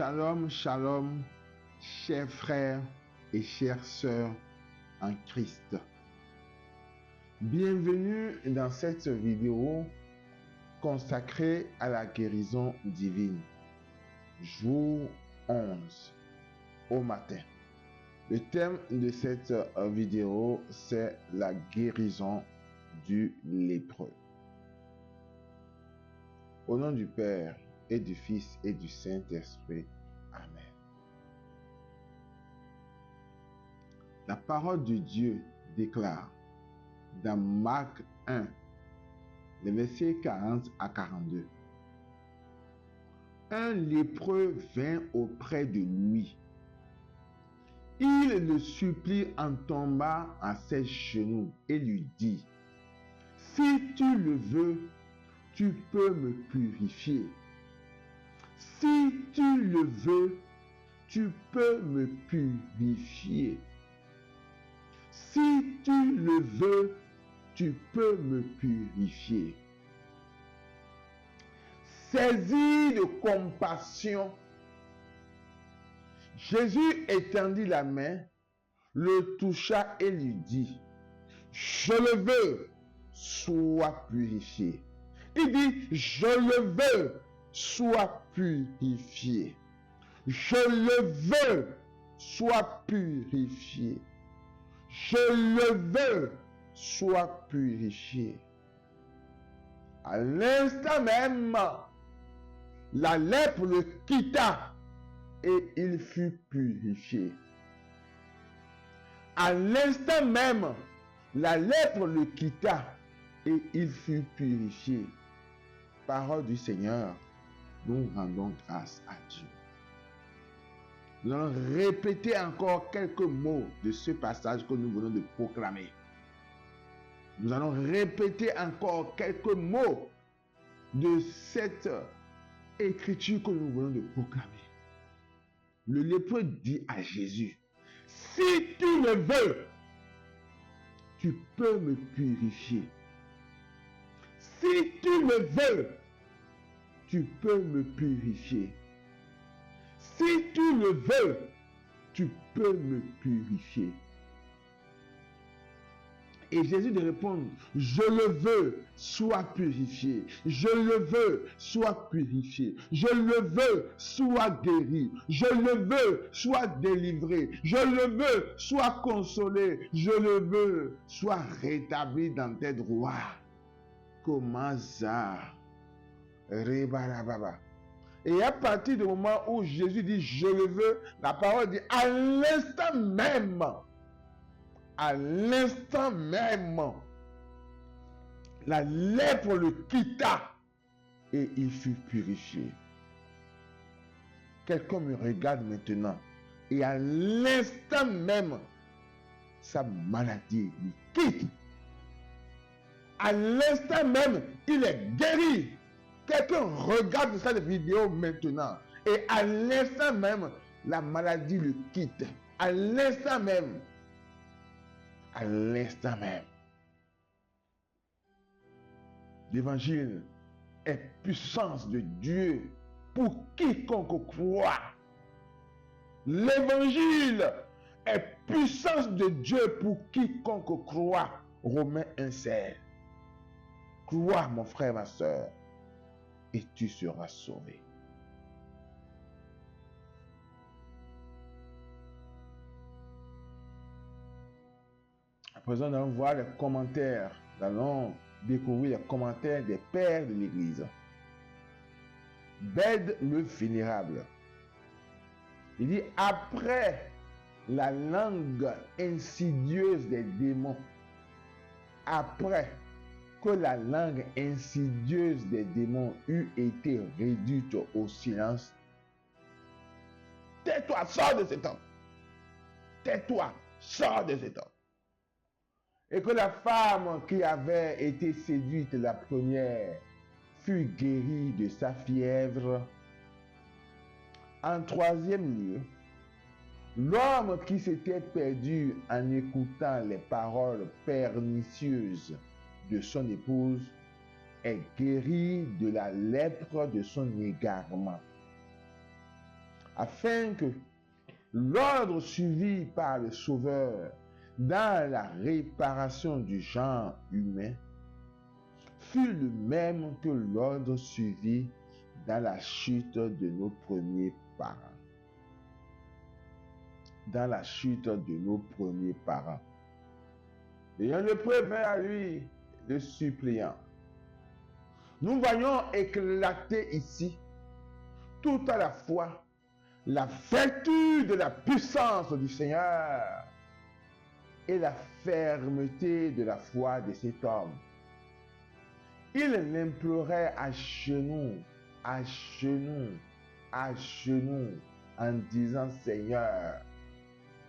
Shalom, shalom, chers frères et chères sœurs en Christ. Bienvenue dans cette vidéo consacrée à la guérison divine. Jour 11 au matin. Le thème de cette vidéo, c'est la guérison du lépreux. Au nom du Père, et du Fils et du Saint-Esprit. Amen. La parole de Dieu déclare dans Marc 1, les versets 40 à 42. Un lépreux vint auprès de lui. Il le supplie en tombant à ses genoux et lui dit, « Si tu le veux, tu peux me purifier. Si tu le veux, tu peux me purifier. Si tu le veux, tu peux me purifier. » Saisi de compassion, Jésus étendit la main, le toucha et lui dit, « Je le veux, sois purifié. » Il dit, « Je le veux, sois purifié. » Je le veux, sois purifié. Je le veux, sois purifié. À l'instant même, la lèpre le quitta et il fut purifié. À l'instant même, la lèpre le quitta et il fut purifié. Parole du Seigneur, nous rendons grâce à Dieu. Nous allons répéter encore quelques mots de ce passage que nous venons de proclamer. Nous allons répéter encore quelques mots de cette écriture que nous venons de proclamer. Le lépreux dit à Jésus, « Si tu le veux, tu peux me purifier. Si tu le veux, tu peux me purifier. Si tu le veux, tu peux me purifier. » Et Jésus de répondre, « Je le veux, sois purifié. Je le veux, sois purifié. Je le veux, sois guéri. Je le veux, sois délivré. Je le veux, sois consolé. Je le veux, sois rétabli dans tes droits. » Comment ça? Rebarababa. Et à partir du moment où Jésus dit « Je le veux », la parole dit « À l'instant même », à l'instant même, la lèpre le quitta et il fut purifié. Quelqu'un me regarde maintenant et à l'instant même, sa maladie lui quitte. À l'instant même, il est guéri. Quelqu'un regarde cette vidéo maintenant et à l'instant même, la maladie le quitte. À l'instant même. À l'instant même. L'évangile est puissance de Dieu pour quiconque croit. L'évangile est puissance de Dieu pour quiconque croit. Romains 1,16. Crois, mon frère, ma soeur, et tu seras sauvé. À présent, nous allons voir les commentaires. Nous allons découvrir les commentaires des pères de l'Église. Bède le Vénérable. Il dit, après la langue insidieuse des démons, après que la langue insidieuse des démons eut été réduite au silence, tais-toi, sors de cet homme. Tais-toi, sors de cet homme. Et que la femme qui avait été séduite la première fut guérie de sa fièvre. En troisième lieu, l'homme qui s'était perdu en écoutant les paroles pernicieuses de son épouse est guéri de la lèpre de son égarement. afin que l'ordre suivi par le Sauveur dans la réparation du genre humain fut le même que l'ordre suivi dans la chute de nos premiers parents. Dans la chute de nos premiers parents. Ayant le prévint à lui, le suppliant. Nous voyons éclater ici, tout à la fois, la vertu de la puissance du Seigneur et la fermeté de la foi de cet homme. Il l'implorait à genoux, à genoux, à genoux, en disant, Seigneur,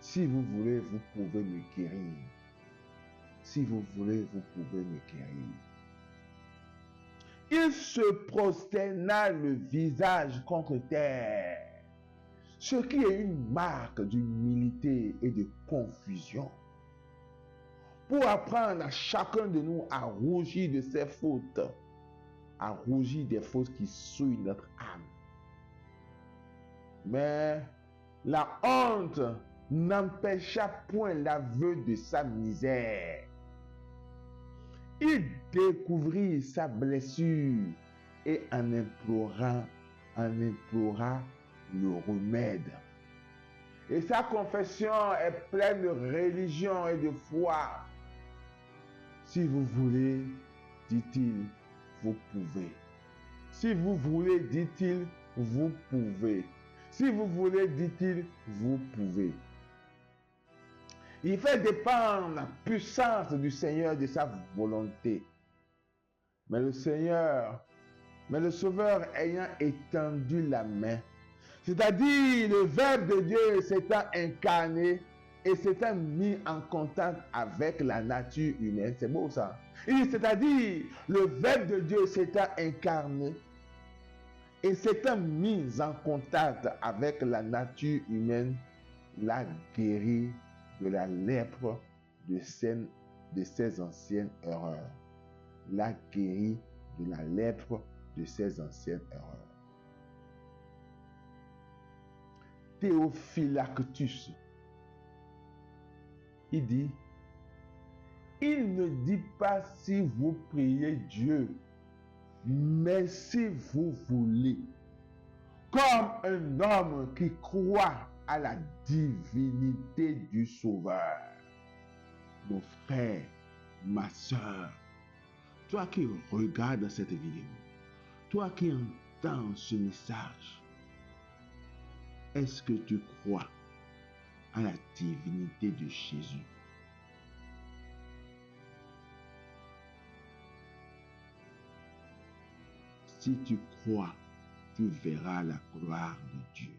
si vous voulez, vous pouvez me guérir. Si vous voulez, vous pouvez me guérir. Il se prosterna le visage contre terre, ce qui est une marque d'humilité et de confusion, pour apprendre à chacun de nous à rougir de ses fautes, à rougir des fautes qui souillent notre âme. Mais la honte n'empêcha point l'aveu de sa misère. Il découvrit sa blessure et en implora le remède. Et sa confession est pleine de religion et de foi. Si vous voulez, dit-il, vous pouvez. Si vous voulez, dit-il, vous pouvez. Si vous voulez, dit-il, vous pouvez. Il fait dépendre la puissance du Seigneur de sa volonté. Mais le Sauveur ayant étendu la main, c'est-à-dire le Verbe de Dieu s'étant incarné et s'étant mis en contact avec la nature humaine. C'est beau ça. C'est-à-dire le Verbe de Dieu s'étant incarné et s'étant mis en contact avec la nature humaine, l'a guéri de la lèpre de ses anciennes erreurs. L'a guéri de la lèpre de ses anciennes erreurs. Théophylactus, il dit, il ne dit pas si vous priez Dieu, mais si vous voulez, comme un homme qui croit à la divinité du Sauveur. Mon frère, ma soeur, toi qui regardes cette vidéo, toi qui entends ce message, est-ce que tu crois à la divinité de Jésus? Si tu crois, tu verras la gloire de Dieu.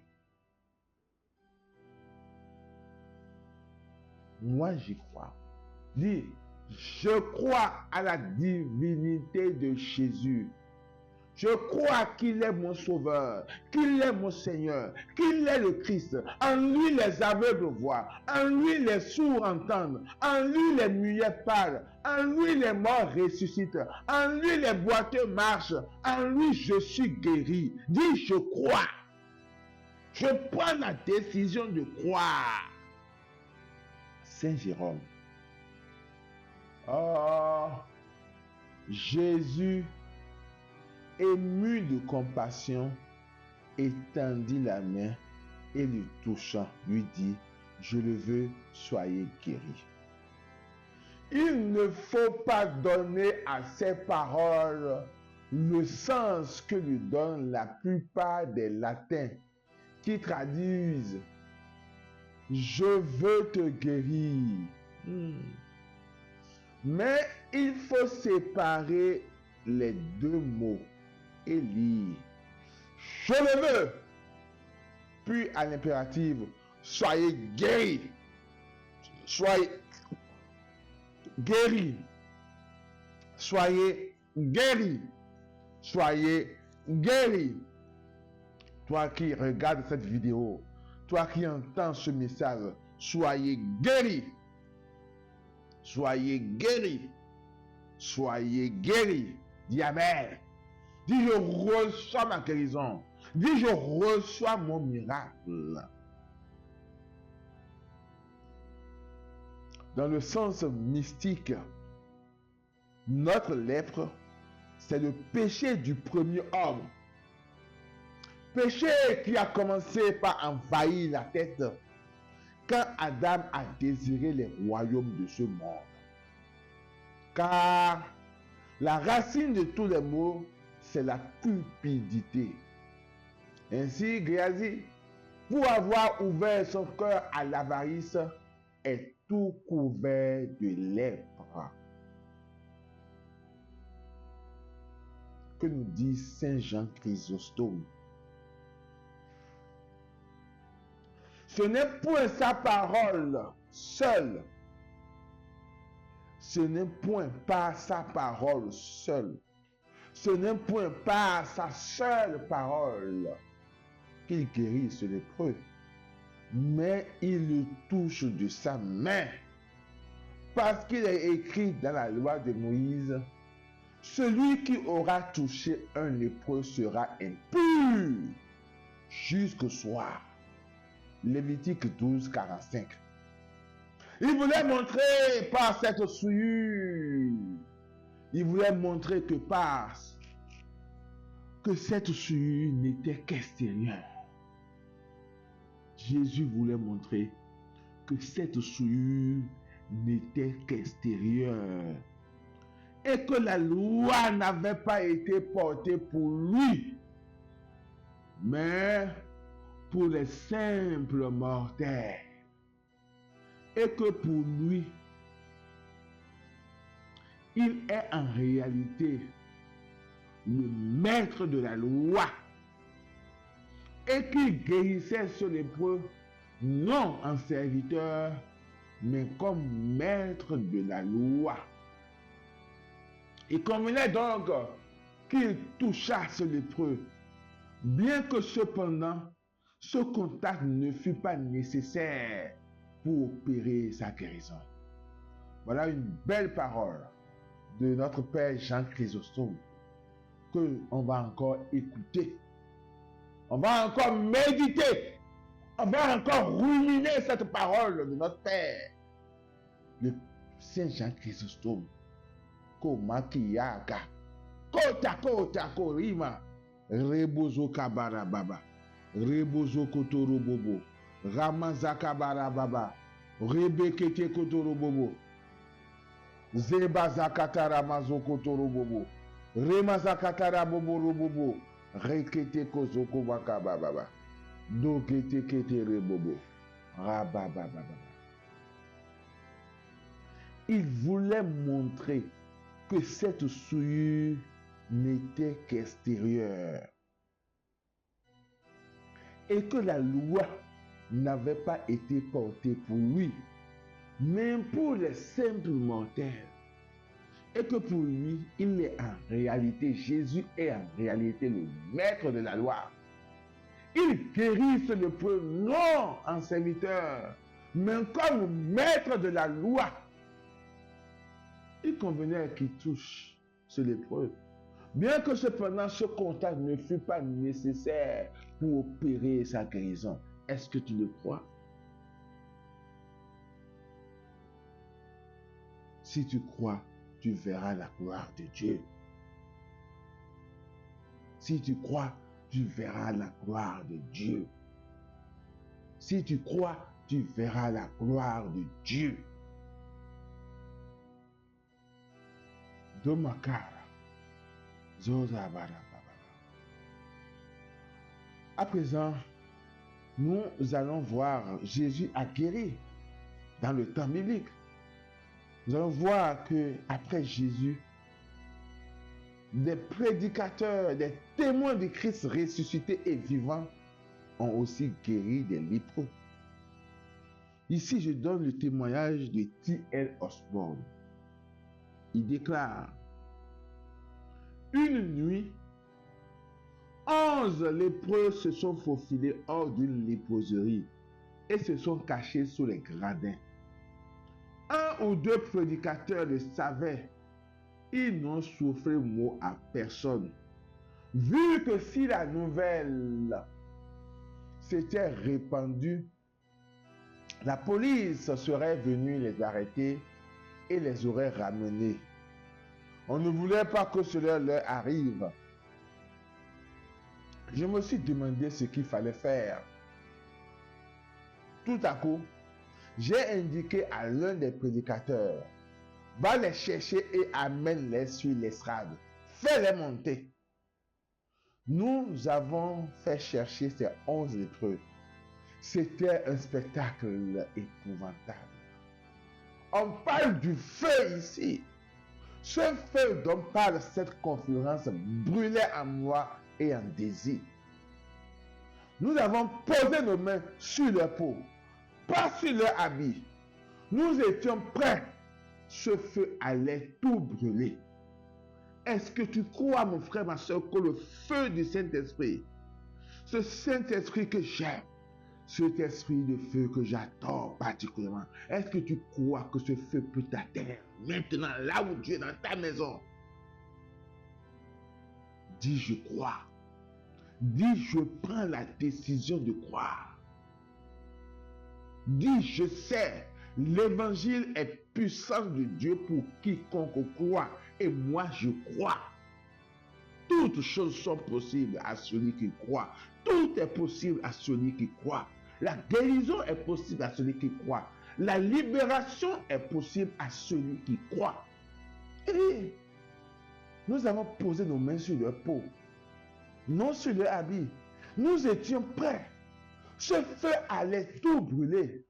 Moi, j'y crois. Dis, je crois à la divinité de Jésus. Je crois qu'il est mon Sauveur, qu'il est mon Seigneur, qu'il est le Christ. En lui, les aveugles voient, en lui, les sourds entendent, en lui, les muets parlent, en lui, les morts ressuscitent, en lui, les boiteux marchent, en lui, je suis guéri. Dis, je crois. Je prends la décision de croire. Saint Jérôme. Oh, Jésus, ému de compassion, étendit la main et le touchant, lui dit, je le veux, soyez guéri. Il ne faut pas donner à ces paroles le sens que lui donnent la plupart des latins qui traduisent « je veux te guérir ». Mais il faut séparer les deux mots et lire « je le veux », puis à l'impératif « soyez guéris ». Soyez guéris. Soyez guéris. Soyez guéris. Toi qui regardes cette vidéo, toi qui entends ce message, soyez guéris. Soyez guéris. Soyez guéris. Dis Amen. Dis, je reçois ma guérison. Dis, je reçois mon miracle. Dans le sens mystique, notre lèpre, c'est le péché du premier homme. Péché qui a commencé par envahir la tête quand Adam a désiré les royaumes de ce monde. Car la racine de tous les maux, c'est la cupidité. Ainsi, Géasi, pour avoir ouvert son cœur à l'avarice, est tout couvert de lèpre. Que nous dit Saint Jean Chrysostome? Ce n'est point sa parole seule. Ce n'est point par sa parole seule. Ce n'est point par sa seule parole qu'il guérit ce lépreux, mais il le touche de sa main. Parce qu'il est écrit dans la loi de Moïse, celui qui aura touché un lépreux sera impur jusqu'au soir. Lévitique 12, 45. Il voulait montrer par cette souillure, il voulait montrer que cette souillure n'était qu'extérieure. Jésus voulait montrer que cette souillure n'était qu'extérieure et que la loi n'avait pas été portée pour lui, mais pour les simples mortels. Et que pour lui, il est en réalité le maître de la loi et qu'il guérissait ce lépreux non en serviteur, mais comme maître de la loi. Il convenait donc qu'il touchât ce lépreux, bien que cependant ce contact ne fut pas nécessaire pour opérer sa guérison. Voilà une belle parole de notre Père Jean Chrysostome que on va encore écouter. On va encore méditer. On va encore ruminer cette parole de notre Père, le Saint Jean Chrysostome. Komakiyaga, kota kota korima, rebozo kabara baba, rebozo kotoro bobo, ramazaka bara baba, rebekete kotoro bobo, zebazakatara mazo kotoro bobo, remazakatara bobo robobo, rekete kozoko baka baba, dokete kete rebobo, rababa. Il voulait montrer que cette souillure n'était qu'extérieure et que la loi n'avait pas été portée pour lui, mais pour les simples mortels. Et que pour lui, il est en réalité, Jésus est en réalité le maître de la loi. Il guérit ce lépreux non en serviteur, mais comme maître de la loi. Il convenait qu'il touche ce lépreux, bien que cependant ce contact ne fût pas nécessaire pour opérer sa guérison. Est-ce que tu le crois? Si tu crois, tu verras la gloire de Dieu. Si tu crois, tu verras la gloire de Dieu. Si tu crois, tu verras la gloire de Dieu. Domakara. À présent, nous allons voir Jésus a guéri dans le temps biblique. Nous allons voir que après Jésus, des prédicateurs, des témoins de Christ ressuscité et vivant ont aussi guéri des lépreux. Ici, je donne le témoignage de T.L. Osborne. Il déclare: une nuit, 11 lépreux se sont faufilés hors d'une léproserie et se sont cachés sous les gradins. Un ou deux prédicateurs le savaient. Ils n'ont soufflé mot à personne. Vu que si la nouvelle s'était répandue, la police serait venue les arrêter et les aurait ramenés. On ne voulait pas que cela leur arrive. Je me suis demandé ce qu'il fallait faire. Tout à coup, j'ai indiqué à l'un des prédicateurs, va les chercher et amène-les sur l'estrade. Fais-les monter. Nous avons fait chercher ces 11 lépreux. C'était un spectacle épouvantable. On parle du feu ici. Ce feu dont parle cette conférence brûlait en moi et en désir. Nous avons posé nos mains sur leur peau, pas sur leur habit. Nous étions prêts. Ce feu allait tout brûler. Est-ce que tu crois, mon frère, ma soeur, que le feu du Saint-Esprit, ce Saint-Esprit que j'aime, cet esprit de feu que j'adore particulièrement, est-ce que tu crois que ce feu peut t'atteindre maintenant, là où tu es dans ta maison? Dis, je crois. Dis, je prends la décision de croire. Dis, je sais, l'évangile est puissant de Dieu pour quiconque croit. Et moi, je crois. Toutes choses sont possibles à celui qui croit. Tout est possible à celui qui croit. La guérison est possible à celui qui croit. La libération est possible à celui qui croit. Et nous avons posé nos mains sur leur peau, non sur leur habit. Nous étions prêts. Ce feu allait tout brûler.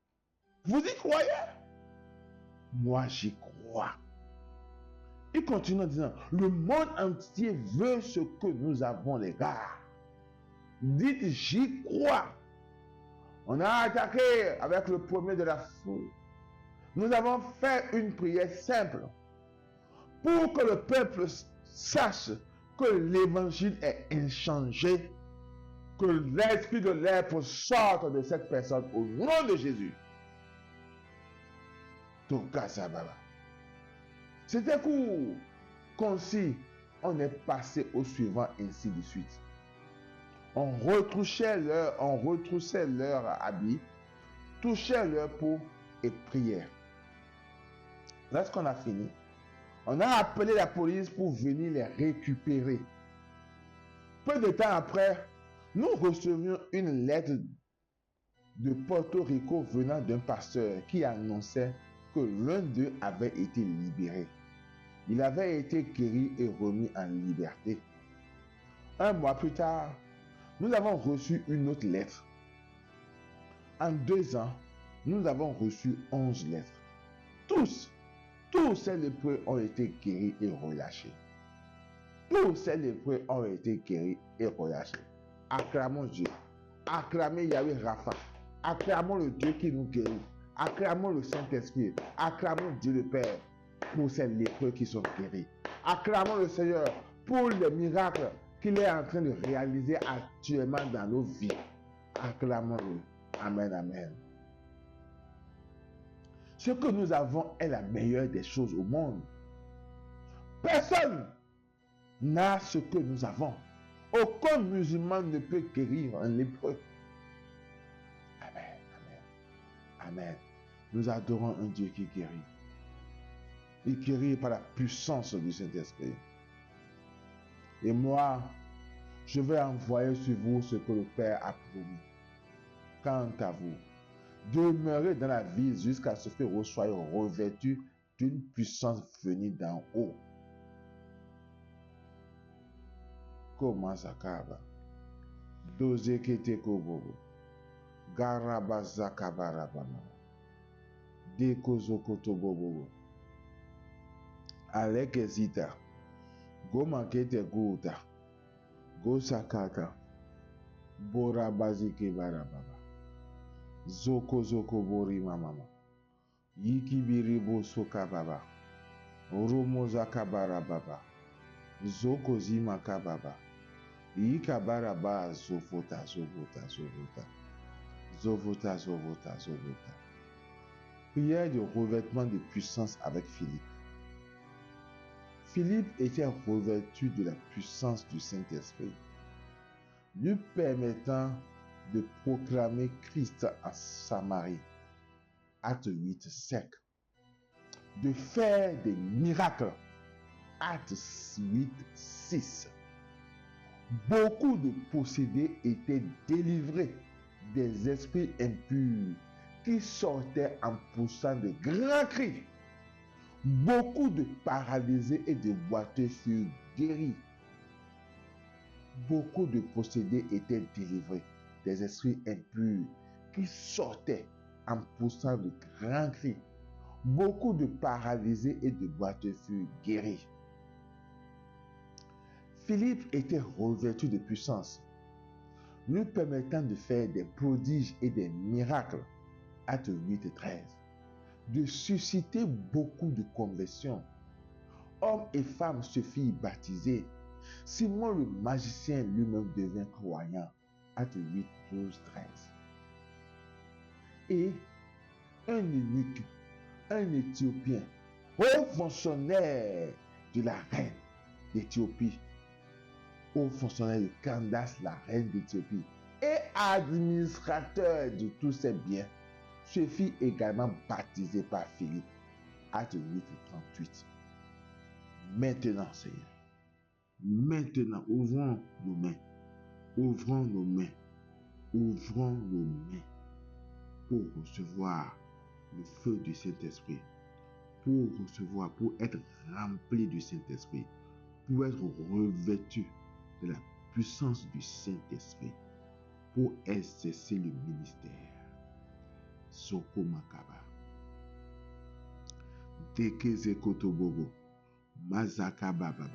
Vous y croyez? Moi, j'y crois. Il continue en disant, le monde entier veut ce que nous avons, les gars. Dites, j'y crois. On a attaqué avec le premier de la foule. Nous avons fait une prière simple pour que le peuple sache que l'évangile est inchangé, que l'esprit de lèpre sorte de cette personne au nom de Jésus. C'était court, concis. On est passé au suivant, ainsi de suite. On retroussait leur habit, touchait leur peau et priait. Lorsqu'on a fini, on a appelé la police pour venir les récupérer. Peu de temps après, nous recevions une lettre de Porto Rico venant d'un pasteur qui annonçait que l'un d'eux avait été libéré. Il avait été guéri et remis en liberté. Un mois plus tard, nous avons reçu une autre lettre. En 2 ans, nous avons reçu 11 lettres. Tous ces lépreux ont été guéris et relâchés. Tous ces lépreux ont été guéris et relâchés. Acclamons Dieu. Acclamez Yahweh Rapha. Acclamons le Dieu qui nous guérit. Acclamons le Saint-Esprit. Acclamons Dieu le Père pour ces lépreux qui sont guéris. Acclamons le Seigneur pour les miracles qu'il est en train de réaliser actuellement dans nos vies. Acclamons-le. Amen, amen. Ce que nous avons est la meilleure des choses au monde. Personne n'a ce que nous avons. Aucun musulman ne peut guérir un lépreux. Amen, amen, amen. Nous adorons un Dieu qui guérit. Il guérit par la puissance du Saint-Esprit. Et moi, je vais envoyer sur vous ce que le Père a promis. Quant à vous, demeurez dans la ville jusqu'à ce que vous soyez revêtus d'une puissance venue d'en haut. Comment ça kaba? Doze kete kobobo. Garabaza kabarabama. Dekozo kotobobo. Alekezita. Goma kete guta. Gosakata. Borabazike barababa. Zoko zoko bori mamama. Yikibiribo sokababa. Oromoza kabarababa. Zoko zima kababa. Yikabaraba zovota zovota zovota. Zovota zovota zovota. Prière de revêtement de puissance avec Philippe. Philippe était revêtu de la puissance du Saint-Esprit, lui permettant de proclamer Christ en Samarie, Acte 8, 5, de faire des miracles, Acte 8, 6. Beaucoup de possédés étaient délivrés des esprits impurs qui sortaient en poussant de grands cris. Beaucoup de paralysés et de boiteux furent guéris. Beaucoup de possédés étaient délivrés des esprits impurs qui sortaient en poussant de grands cris. Beaucoup de paralysés et de boiteux furent guéris. Philippe était revêtu de puissance, lui permettant de faire des prodiges et des miracles, Actes 8 et 13, de susciter beaucoup de conversions. Hommes et femmes se firent baptiser. Simon le magicien lui-même devint croyant, Actes 8, 12, 13. Et un eunuque, un Éthiopien, haut fonctionnaire de la reine d'Éthiopie, haut fonctionnaire de Candace, la reine d'Éthiopie, et administrateur de tous ses biens, se fit également baptisé par Philippe, Actes 8 et 38. Maintenant, Seigneur, maintenant, ouvrons nos mains, ouvrons nos mains, ouvrons nos mains pour recevoir le feu du Saint-Esprit, pour recevoir, pour être rempli du Saint-Esprit, pour être revêtu de la puissance du Saint-Esprit, pour exercer le ministère. Soko Makaba. Dekeze Kotobobo. Mazaka Baba.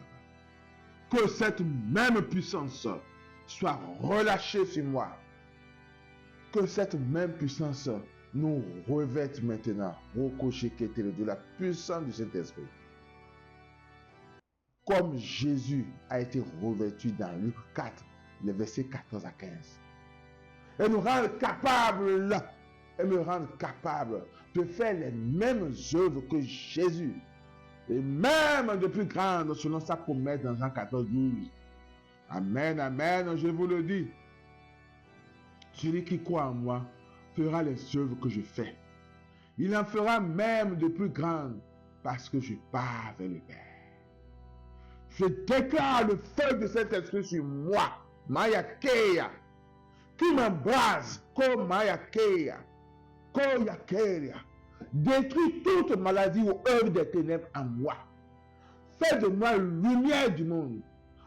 Que cette même puissance soit relâchée sur moi. Que cette même puissance nous revête maintenant, de la puissance du Saint-Esprit. Comme Jésus a été revêtu dans Luc 4, les versets 14 à 15. Et nous rendre capables, et me rendre capable de faire les mêmes œuvres que Jésus. Et même de plus grandes selon sa promesse dans Jean 14, 12. Amen, amen, je vous le dis. Celui qui croit en moi fera les œuvres que je fais. Il en fera même de plus grandes parce que je pars vers le Père. Je déclare le feu de cet esprit sur moi, Maya Keya, qui m'embrase comme Maya Keya, Koya Keya. Détruis toute maladie ou œuvre des ténèbres en moi. Fais de moi la lumière du monde.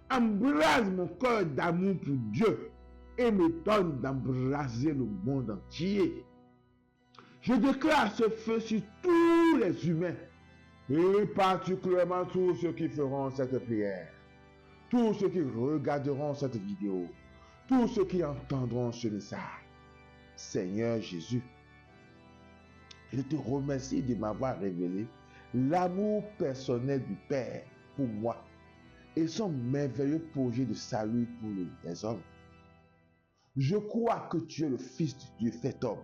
Embrase mon cœur d'amour pour Dieu et me donne d'embraser le monde entier. Je déclare ce feu sur tous les humains et particulièrement tous ceux qui feront cette prière, tous ceux qui regarderont cette vidéo, tous ceux qui entendront ce message. Seigneur Jésus, je te remercie de m'avoir révélé l'amour personnel du Père pour moi et son merveilleux projet de salut pour les hommes. Je crois que tu es le Fils de Dieu fait homme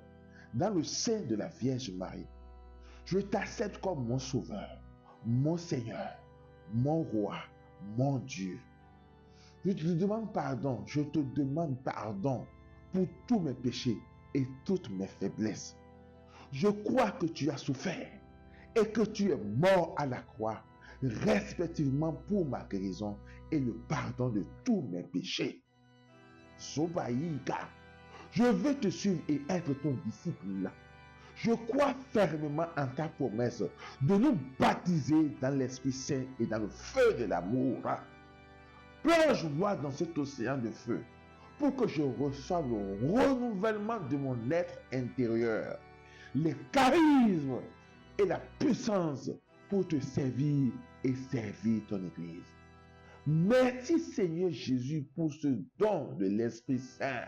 dans le sein de la Vierge Marie. Je t'accepte comme mon Sauveur, mon Seigneur, mon Roi, mon Dieu. Je te demande pardon, je te demande pardon pour tous mes péchés et toutes mes faiblesses. Je crois que tu as souffert et que tu es mort à la croix, respectivement pour ma guérison et le pardon de tous mes péchés. Sobaïga, je veux te suivre et être ton disciple. Je crois fermement en ta promesse de nous baptiser dans l'Esprit Saint et dans le feu de l'amour. Plonge-moi dans cet océan de feu pour que je reçoive le renouvellement de mon être intérieur, les charismes et la puissance pour te servir et servir ton Église. Merci Seigneur Jésus pour ce don de l'Esprit Saint,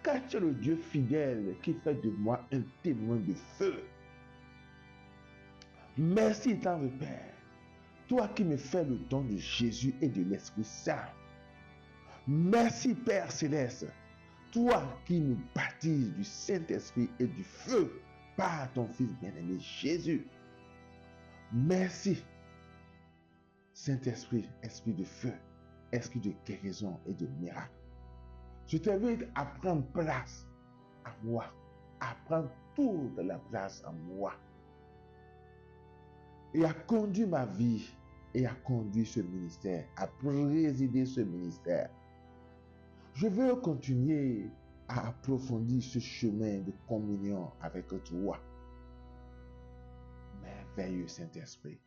car tu es le Dieu fidèle qui fait de moi un témoin de feu. Merci tendre Père, toi qui me fais le don de Jésus et de l'Esprit Saint. Merci Père Céleste, toi qui me baptises du Saint-Esprit et du feu par ton Fils bien-aimé Jésus. Merci Saint-Esprit, esprit de feu, esprit de guérison et de miracle. Je t'invite à prendre place à moi, à prendre toute la place en moi et à conduire ma vie et à conduire ce ministère, à présider ce ministère. Je veux continuer à approfondir ce chemin de communion avec toi. Merveilleux Saint-Esprit.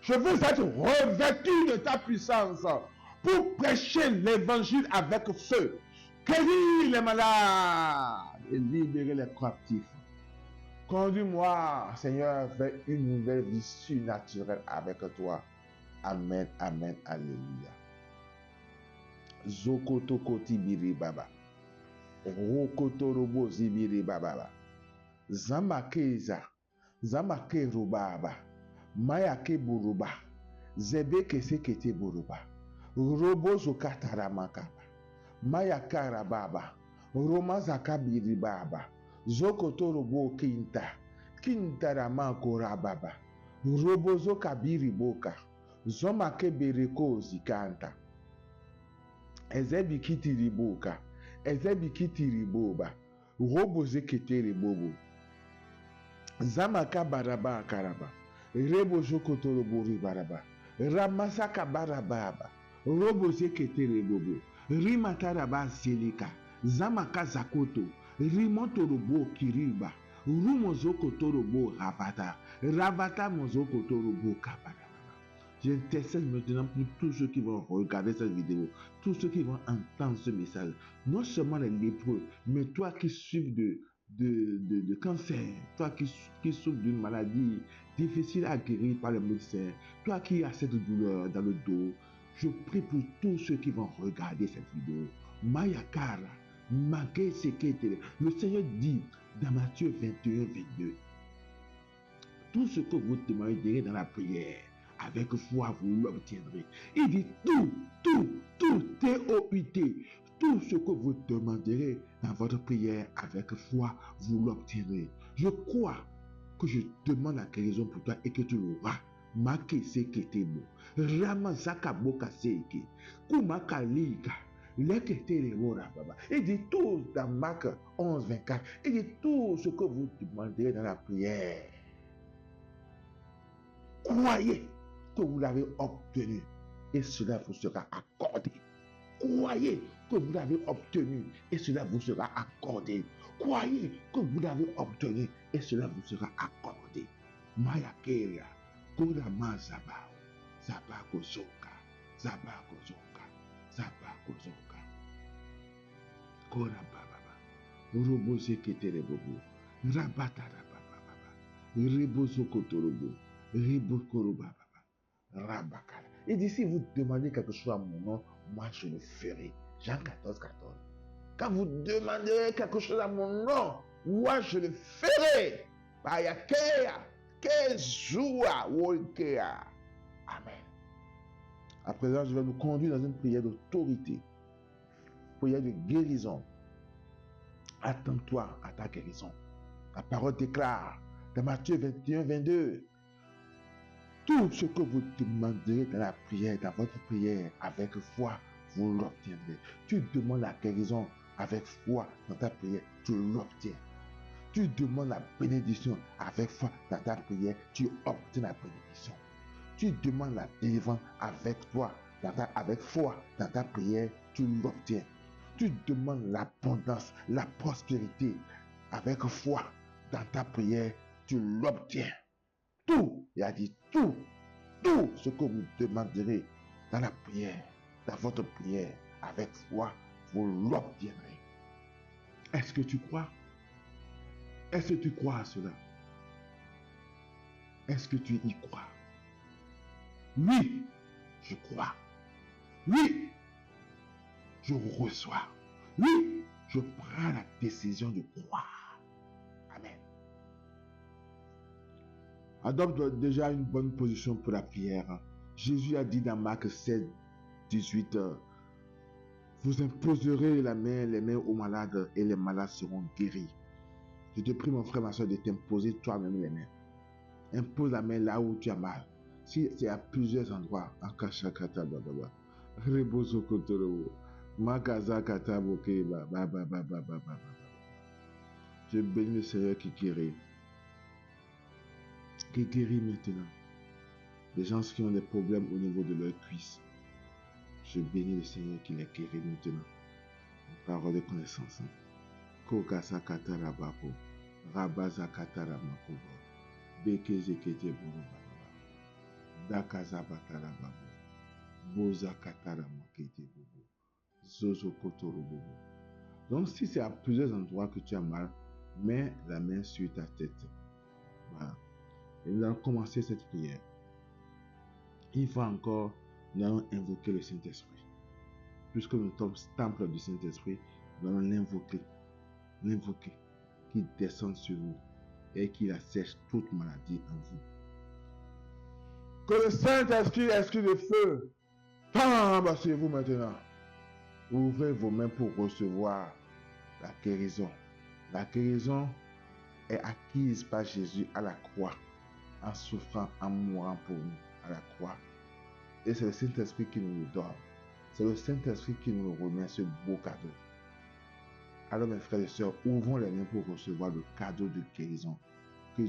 Je veux être revêtu de ta puissance pour prêcher l'évangile avec feu, guérir les malades et libérer les captifs. Conduis-moi, Seigneur, vers une nouvelle vie surnaturelle avec toi. Amen, amen, alléluia. Zokoto tibiri baba. Rokoto robo zibiri baba. Zamakeza. Zamake rubaba. Mayake buruba. Zebe kese kete buruba. Robo zokatara makaba. Mayakara baba. Roma zakabiri baba. Zokoto robo kinta. Kinta ramakora baba. Robo zokabiri boka. Zomake bereko zikanta. Ezebi kitiri boka. Ezebi kitiri boba. Robo zeketeri bobo. Zamaka baraba karaba. Rebo zokoto robo baraba. Ramasaka barababa. Robo zeketeri bobo. Rimataraba selika. Zamaka zakoto. Rimoto robo kiriba. Rumo zokoto robo ravata. Ravata mozokoto robo kabara. J'intercède maintenant pour tous ceux qui vont regarder cette vidéo, tous ceux qui vont entendre ce message. Non seulement les lépreux, mais toi qui souffres de cancer, toi qui souffres d'une maladie difficile à guérir par le médecin, toi qui as cette douleur dans le dos, je prie pour tous ceux qui vont regarder cette vidéo. Mayakara, Make Sekete. Le Seigneur dit dans Matthieu 21, 22, tout ce que vous demanderez dans la prière, avec foi, vous l'obtiendrez. Il dit tout, T-O-U-T, tout ce que vous demanderez dans votre prière avec foi, vous l'obtiendrez. Je crois que je demande la guérison pour toi et que tu l'auras. Make seketebo, Rama Zakaboka Seke, Kumakalika, Leketelebora Baba. Il dit tout dans Marc 11, 24. Il dit tout ce que vous demanderez dans la prière. Croyez que vous l'avez obtenu et cela vous sera accordé. Croyez que vous l'avez obtenu et cela vous sera accordé. Croyez que vous l'avez obtenu et cela vous sera accordé. Mayakeria, Kodama Zabao, Zabako Zoka, Zabako Zoka, Zabako Zoka, Korababa, Robose Keterebobo, Rabata Rababa, Rebozo Kotorobo, Rebokoroba. Il dit, si vous demandez quelque chose à mon nom, moi je le ferai. Jean 14, 14. Quand vous demanderez quelque chose à mon nom, moi je le ferai. Amen. À présent, je vais nous conduire dans une prière d'autorité, prière de guérison. Attends-toi à ta guérison. La parole déclare dans Matthieu 21, 22. Tout ce que vous demanderez dans la prière, dans votre prière, avec foi, vous l'obtiendrez. Tu demandes la guérison avec foi dans ta prière, tu l'obtiens. Tu demandes la bénédiction avec foi dans ta prière, tu obtiens la bénédiction. Tu demandes la délivrance avec foi dans ta prière, tu l'obtiens. Tu demandes l'abondance, la prospérité avec foi dans ta prière, tu l'obtiens. Tout, il a dit tout ce que vous demanderez dans la prière, dans votre prière, avec foi, vous l'obtiendrez. Est-ce que tu crois? Est-ce que tu crois à cela? Est-ce que tu y crois? Oui, je crois. Oui, je reçois. Oui, je prends la décision de croire. Amen. Adopte déjà une bonne position pour la prière. Jésus a dit dans Marc 7, 18, vous imposerez les mains aux malades et les malades seront guéris. Je te prie mon frère, ma soeur, de t'imposer toi-même les mains. Impose la main là où tu as mal. Si c'est à plusieurs endroits, Akashakata Baba, Rebozo Kotoro, Makazakata Boke, Baba. Je bénis le Seigneur qui guérit maintenant. Les gens qui ont des problèmes au niveau de leurs cuisses, je bénis le Seigneur qui les guérit maintenant. Parole de connaissance. Kokasakata Rababo, Rabazakata Ramakobo, Bekezekete Boroba. Dakazabatara Babu, Bozakatara Makete Bobo, Zozo Kotoro Bobo. Donc, si c'est à plusieurs endroits que tu as mal, mets la main sur ta tête. Voilà. Et nous allons commencer cette prière. Une fois encore, nous allons invoquer le Saint-Esprit. Puisque nous sommes temple du Saint-Esprit, nous allons l'invoquer, qu'il descende sur vous et qu'il assèche toute maladie en vous. Que le Saint-Esprit, esprit de feu, tombe sur vous maintenant. Ouvrez vos mains pour recevoir la guérison. La guérison est acquise par Jésus à la croix, en souffrant, en mourant pour nous à la croix. Et c'est le Saint-Esprit qui nous le donne. C'est le Saint-Esprit qui nous remet ce beau cadeau. Alors mes frères et sœurs, ouvrons les mains pour recevoir le cadeau de guérison que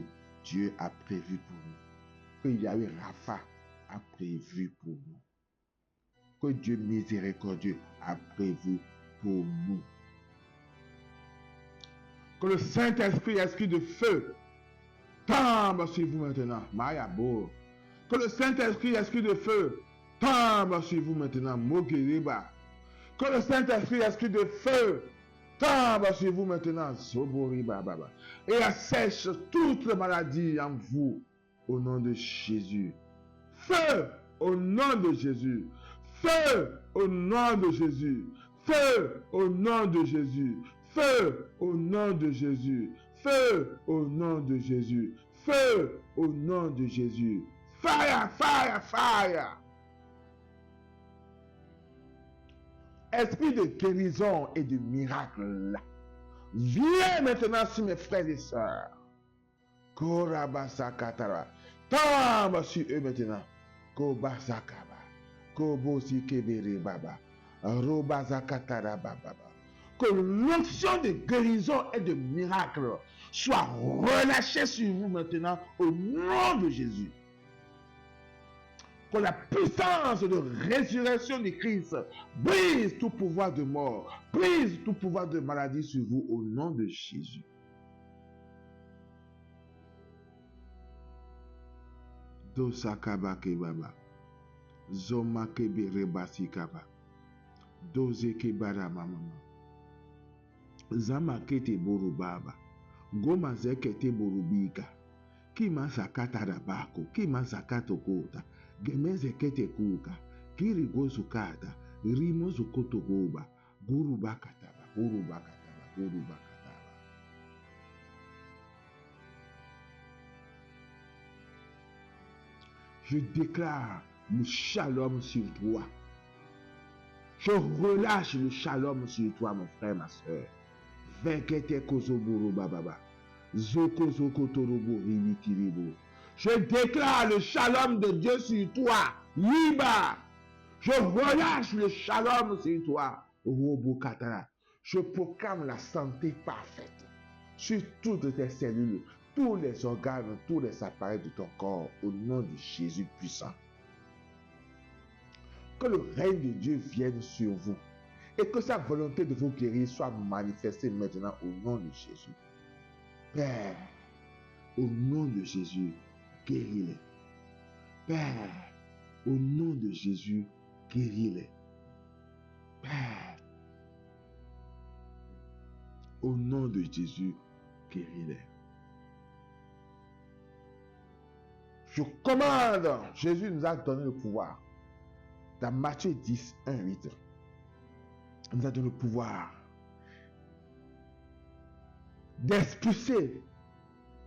Dieu a prévu pour nous. Que Yahweh Rapha a prévu pour nous. Que Dieu miséricordieux a prévu pour nous. Que le Saint-Esprit, esprit de feu, tombe sur vous maintenant. Mayabo. Que le Saint-Esprit, esprit de feu, tombe sur vous maintenant. Mogeriba. Que le Saint-Esprit, esprit de feu, tombe sur vous maintenant. Zoboriba Baba. Et assèche toute maladie en vous. Au nom de Jésus. Feu au nom de Jésus. Feu au nom de Jésus. Feu au nom de Jésus. Feu au nom de Jésus. Feu au nom de Jésus. Feu au nom de Jésus. Fire, fire, fire. Esprit de guérison et de miracle. Viens maintenant sur mes frères et sœurs. Korabasakatara. Tombe sur eux maintenant. Kobasakaba. Kobosikebere Baba. Robazakatara Baba. Que l'onction de guérison et de miracle soit relâchée sur vous maintenant au nom de Jésus. Que la puissance de résurrection de Christ brise tout pouvoir de mort, brise tout pouvoir de maladie sur vous au nom de Jésus. Dosakaba kebaba. Zoma kebere basikaba. Doze kebara mama. Zama kete borubaba. Goma zekete borubika. Kima sakata rabako. Kima sakato kota. Gemeze kete kuka. Kiri gozu kata. Rimo zukoto goba. Guru bakataba. Guru bakataba. Guru bakataba. Je déclare le shalom sur toi. Je relâche le shalom sur toi, mon frère, ma soeur. Vekete kozoboro bababa. Zoko zoko torobo rimitiribo. Je déclare le shalom de Dieu sur toi. Liba. Je relâche le shalom sur toi. Robo katara. Je proclame la santé parfaite sur toutes tes cellules, tous les organes, tous les appareils de ton corps, au nom de Jésus puissant. Que le règne de Dieu vienne sur vous et que sa volonté de vous guérir soit manifestée maintenant au nom de Jésus. Père, au nom de Jésus, guéris-les. Père, au nom de Jésus, guéris-les. Père, au nom de Jésus, guéris-les. Je commande, Jésus nous a donné le pouvoir. Dans Matthieu 10, 1, 8, il nous a donné le pouvoir d'expulser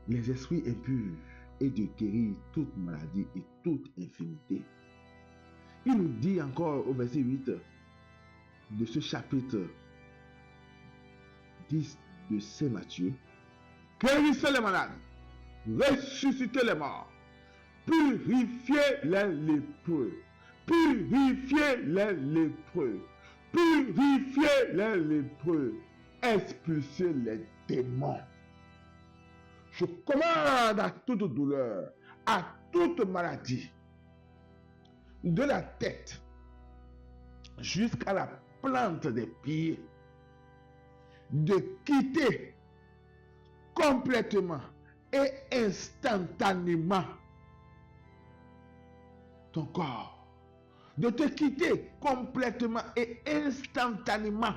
les esprits impurs et de guérir toute maladie et toute infirmité. Il nous dit encore au verset 8 de ce chapitre 10 de Saint Matthieu: guérissez les malades, ressuscitez les morts, purifiez les lépreux, purifiez les lépreux, purifiez les lépreux, expulsez les démons. Je commande à toute douleur, à toute maladie, de la tête jusqu'à la plante des pieds, de quitter complètement et instantanément ton corps, de te quitter complètement et instantanément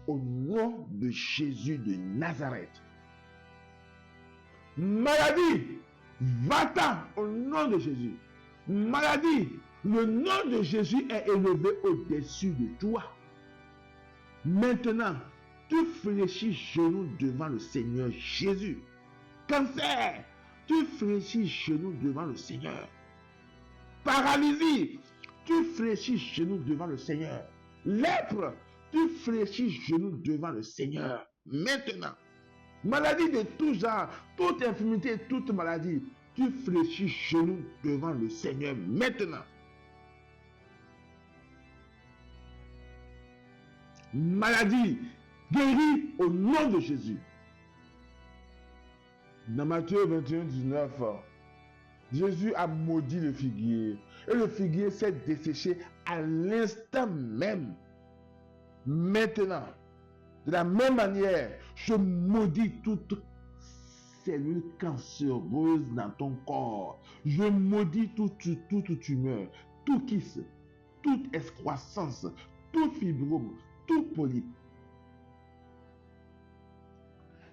au nom de Jésus de Nazareth. Maladie, va-t'en au nom de Jésus. Maladie, le nom de Jésus est élevé au-dessus de toi. Maintenant, tu fléchis genoux devant le Seigneur Jésus. Cancer, tu fléchis genoux devant le Seigneur. Paralysie, tu fléchis genoux devant le Seigneur. Lèpre, tu fléchis genoux devant le Seigneur. Maintenant, maladie de tout genre, toute infirmité, toute maladie, tu fléchis genoux devant le Seigneur maintenant. Maladie, guérie au nom de Jésus. Dans Matthieu 21, 19, Jésus a maudit le figuier. Et le figuier s'est desséché à l'instant même. Maintenant, de la même manière, je maudis toute cellule cancéreuse dans ton corps. Je maudis toute tumeur, tout kyste, toute excroissance, tout fibrome, tout polype.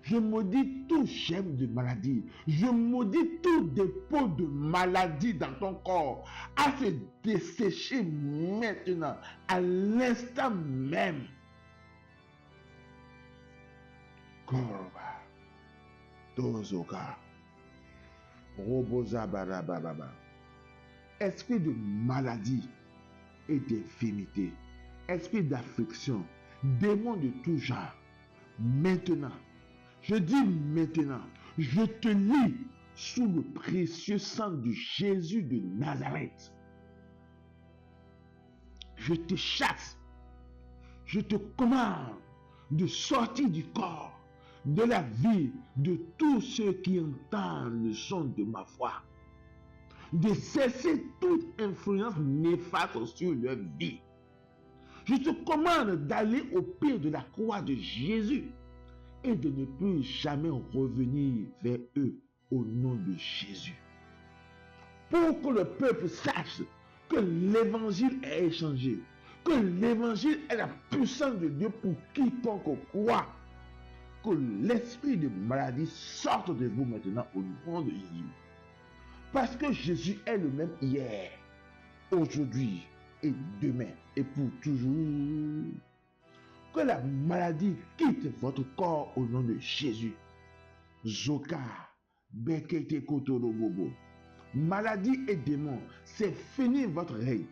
Je maudis tout germe de maladie. Je maudis tout dépôt de maladie dans ton corps à se dessécher maintenant, à l'instant même. Koroba, Tozoka, Robozabarababa. Esprit de maladie et d'infirmité, esprit d'affliction, démon de tout genre, maintenant, je dis maintenant, je te lie sous le précieux sang de Jésus de Nazareth. Je te chasse, je te commande de sortir du corps, de la vie de tous ceux qui entendent le son de ma voix, de cesser toute influence néfaste sur leur vie. Je te commande d'aller au pied de la croix de Jésus et de ne plus jamais revenir vers eux au nom de Jésus. Pour que le peuple sache que l'évangile est échangé, que l'évangile est la puissance de Dieu pour quiconque croit, que l'esprit de maladie sorte de vous maintenant au nom de Jésus. Parce que Jésus est le même hier, aujourd'hui et demain et pour toujours. Que la maladie quitte votre corps au nom de Jésus. Zoka, Bekete Kotorobobo. Maladie et démons, c'est fini votre règne.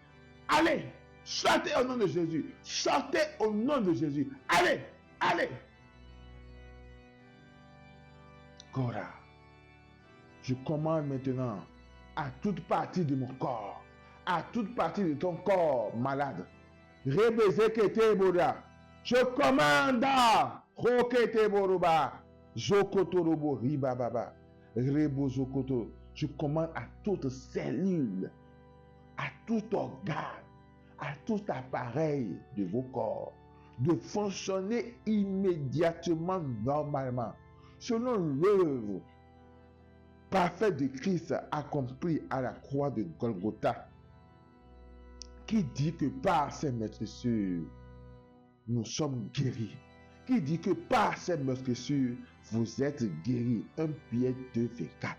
Allez, sortez au nom de Jésus. Sortez au nom de Jésus. Allez, allez. Kora, je commande maintenant à toute partie de mon corps, à toute partie de ton corps malade. Rebezekete Boda. Je commande à Rokete Boroba, Zokotorobo Ribababa, Rebo Zokoto. Je commande à toute cellule, à tout organe, à tout appareil de vos corps de fonctionner immédiatement normalement, selon l'œuvre parfaite de Christ accomplie à la croix de Golgotha, qui dit que par ses meurtrissures, nous sommes guéris. Qui dit que par ces meurtrissures, vous êtes guéris. 1 Pierre 2, 24.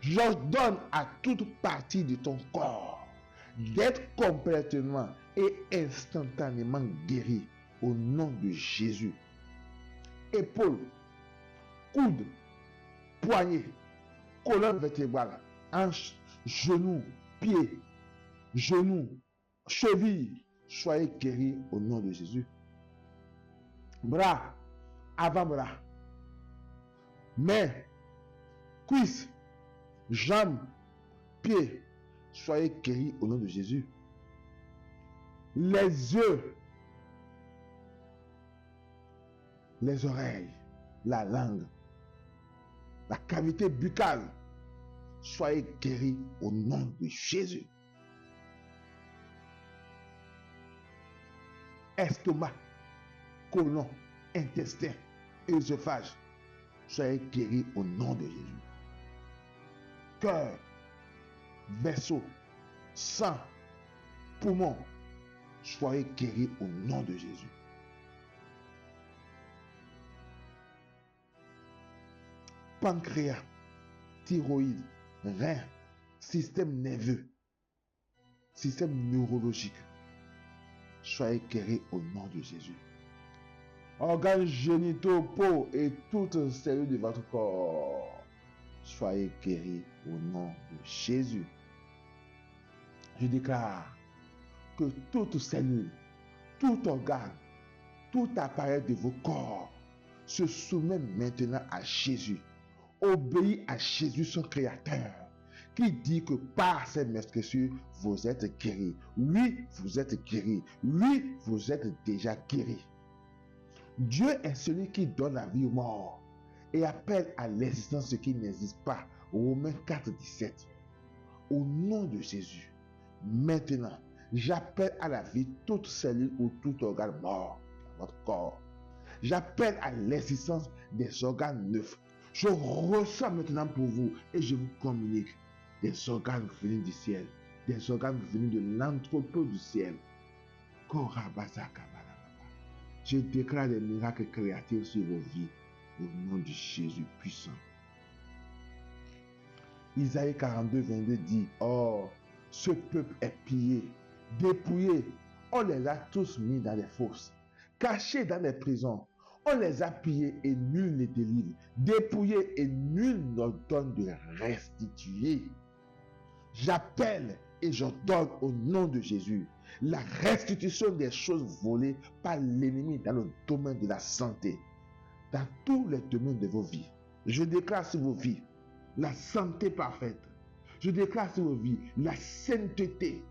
J'ordonne à toute partie de ton corps d'être complètement et instantanément guéri au nom de Jésus. Épaules, coudes, poignets, colonne vertébrale, hanches, genoux, pieds, genoux, chevilles, soyez guéris au nom de Jésus. Bras, avant-bras, mains, cuisses, jambes, pieds, soyez guéris au nom de Jésus. Les yeux, les oreilles, la langue, la cavité buccale, soyez guéris au nom de Jésus. Estomac, côlon, intestin, œsophage, soyez guéris au nom de Jésus. Cœur, vaisseau, sang, poumon, soyez guéris au nom de Jésus. Pancréas, thyroïde, rein, système nerveux, système neurologique, soyez guéris au nom de Jésus. Organes génitaux, peau et toutes cellules de votre corps, soyez guéris au nom de Jésus. Je déclare que toute cellule, tout organe, tout appareil de vos corps se soumet maintenant à Jésus. Obéit à Jésus, son Créateur, qui dit que par ses meurtrissures, vous êtes guéris. Oui, vous êtes guéris. Oui, vous êtes déjà guéris. Dieu est celui qui donne la vie aux morts et appelle à l'existence ce qui n'existe pas. Romains 4, 17. Au nom de Jésus, maintenant, j'appelle à la vie toute cellule ou tout organe mort dans votre corps. J'appelle à l'existence des organes neufs. Je reçois maintenant pour vous et je vous communique des organes venus du ciel, des organes venus de l'entrepôt du ciel. Je déclare des miracles créatifs sur vos vies au nom de Jésus puissant. Isaïe 42, 22 dit, oh, ce peuple est pillé, dépouillé, on les a tous mis dans les fosses, cachés dans les prisons. On les a pillés et nul ne délivre, dépouillés et nul n'ordonne de restituer. J'appelle et j'ordonne au nom de Jésus la restitution des choses volées par l'ennemi dans le domaine de la santé, dans tous les domaines de vos vies. Je déclare sur vos vies la santé parfaite. Je déclare sur vos vies la sainteté,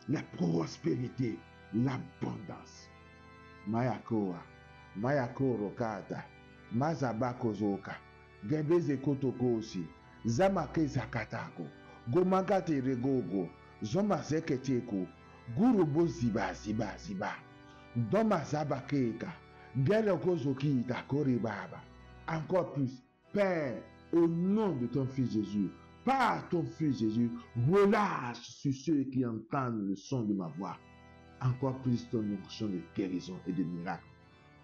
la prospérité, l'abondance. Mayakoa, Mayakoro kata, Mazabako zoka, Gebeze kotoko aussi, Zamake zakatako, Gomagate regogo, Zoma zeketeko, Gurubo ziba ziba ziba, Doma zabakeka, Geloko zoki takori baba. Encore plus, Père, au nom de ton Fils Jésus, par ton Fils Jésus, relâche sur ceux qui entendent le son de ma voix. Encore plus ton onction de guérison et de miracle.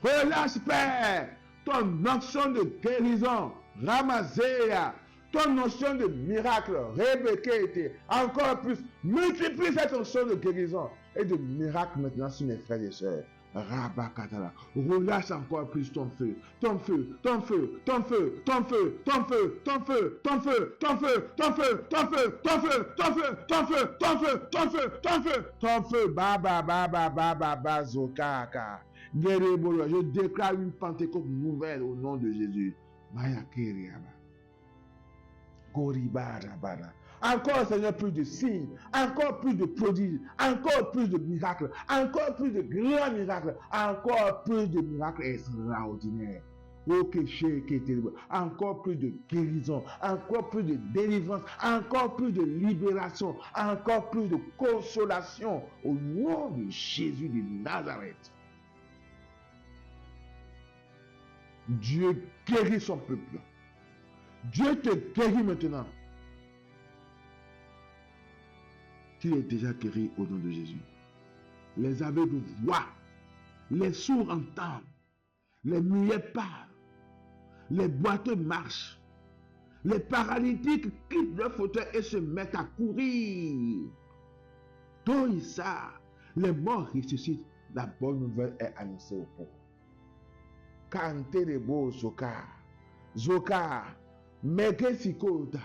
Relâche, Père, ton onction de guérison, Ramazéa, ton onction de miracle, Rebekete, encore plus, multiplie cette onction de guérison et de miracle maintenant sur mes frères et sœurs. Rabakatala, relâche encore plus ton feu, ton feu, ton feu, ton feu, ton feu, ton feu, ton feu, ton feu, ton feu, ton feu, ton feu, ton feu, ton feu, ton feu, ton feu, ton feu, ton feu, ton feu, baba, baba, baba, bazokaka. Je déclare une Pentecôte nouvelle au nom de Jésus. Maya Kiriaba. Goribara. Encore, Seigneur, plus de signes, encore plus de prodiges, encore plus de miracles, encore plus de grands miracles, encore plus de miracles extraordinaires. Encore plus de guérison, encore plus de délivrance, encore plus de libération, encore plus de consolation au nom de Jésus de Nazareth. Dieu guérit son peuple. Dieu te guérit maintenant. Tu es déjà guéri au nom de Jésus. Les aveugles voient, les sourds entendent, les muets parlent, les boiteux marchent, les paralytiques quittent leur fauteuil et se mettent à courir. Tout ça, les morts ressuscitent. La bonne nouvelle est annoncée au pauvres. Kante rebo zoka, zoka, mekesikota,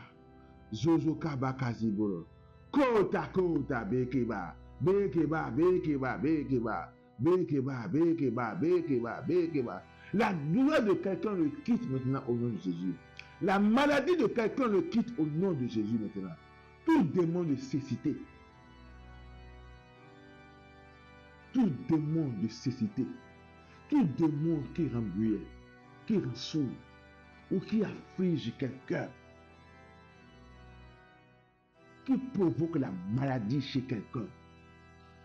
zozoka bakazibolo. Kota kota bekeba, bekeba, bekeba, bekeba, bekeba, bekeba, bekeba, bekeba. La douleur de quelqu'un le quitte maintenant au nom de Jésus. La maladie de quelqu'un le quitte au nom de Jésus maintenant. Tout démon de cécité, tout démon de cécité, tout démon qui rend muet, qui rend sourd, ou qui afflige quelqu'un, qui provoque la maladie chez quelqu'un,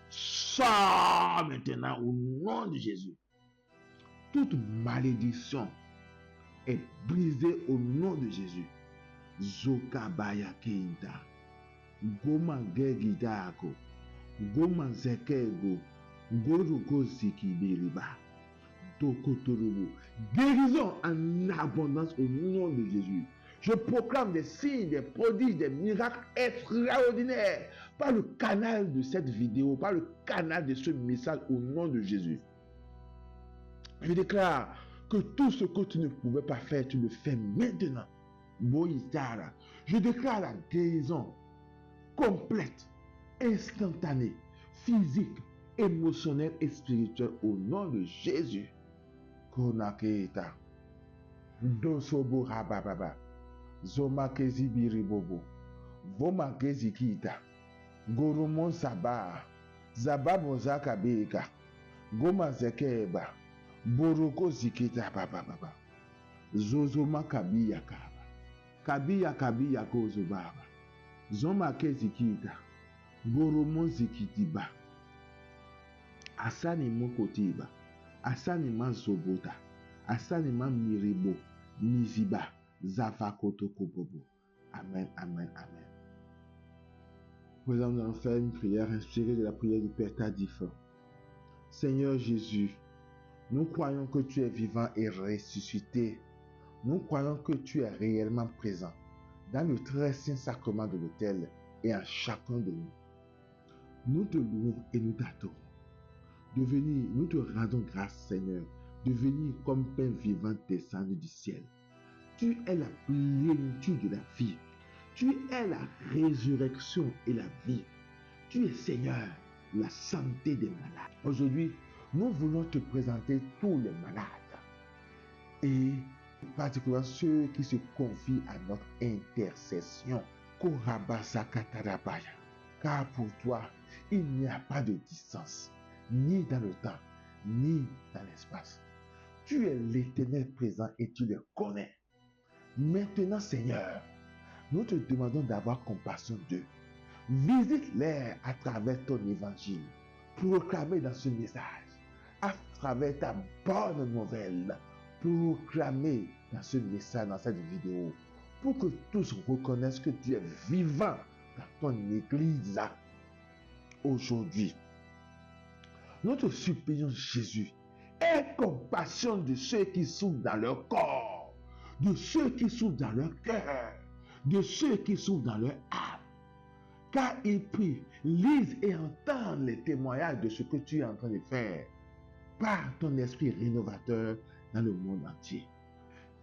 sort maintenant au nom de Jésus. Toute malédiction est brisée au nom de Jésus. Zokabaya Kinta, Goma Gegidako, Goma Zekego, Gorugo Zikibiriba, Tokotorobo. Guérison en abondance au nom de Jésus. Je proclame des signes, des prodiges, des miracles extraordinaires par le canal de cette vidéo, par le canal de ce message au nom de Jésus. Je déclare que tout ce que tu ne pouvais pas faire, tu le fais maintenant. Moïtara. Je déclare la guérison complète, instantanée, physique, émotionnelle et spirituelle au nom de Jésus. Konaketa. Dosobo rabababa. Zomakezi biribobo. Vomakezi kita. Goromon saba. Zababoza kabeka. Goma zekeba. Boroko zikita bababa. Zozoma kabiya kaba. Kabiya kabiya kozo baba. Zoma kezikita. Goromon zikitiba. Asani mokotiba. Asani mansobota. Asani miribo. Niziba. Zavakotokobobo. Amen, amen, amen. Nous allons faire une prière inspirée de la prière du Père Tadif. Seigneur Jésus, nous croyons que tu es vivant et ressuscité. Nous croyons que tu es réellement présent dans le très saint sacrement de l'autel et en chacun de nous. Nous te louons et nous t'adorons. Nous te rendons grâce, Seigneur, de venir comme pain vivant descendu du ciel. Tu es la plénitude de la vie. Tu es la résurrection et la vie. Tu es, Seigneur, la santé des malades. Aujourd'hui, nous voulons te présenter tous les malades et particulièrement ceux qui se confient à notre intercession. Car pour toi, il n'y a pas de distance, ni dans le temps, ni dans l'espace. Tu es l'Éternel présent et tu les connais. Maintenant, Seigneur, nous te demandons d'avoir compassion d'eux. Visite-les à travers ton évangile, proclamé dans ce message, à travers ta bonne nouvelle, proclamée dans ce message, dans cette vidéo, pour que tous reconnaissent que tu es vivant dans ton église aujourd'hui. Nous te supplions, Jésus, aie compassion de ceux qui souffrent dans leur corps, de ceux qui souffrent dans leur cœur, de ceux qui souffrent dans leur âme. Car ils prient, lisent et entendent les témoignages de ce que tu es en train de faire par ton esprit rénovateur dans le monde entier.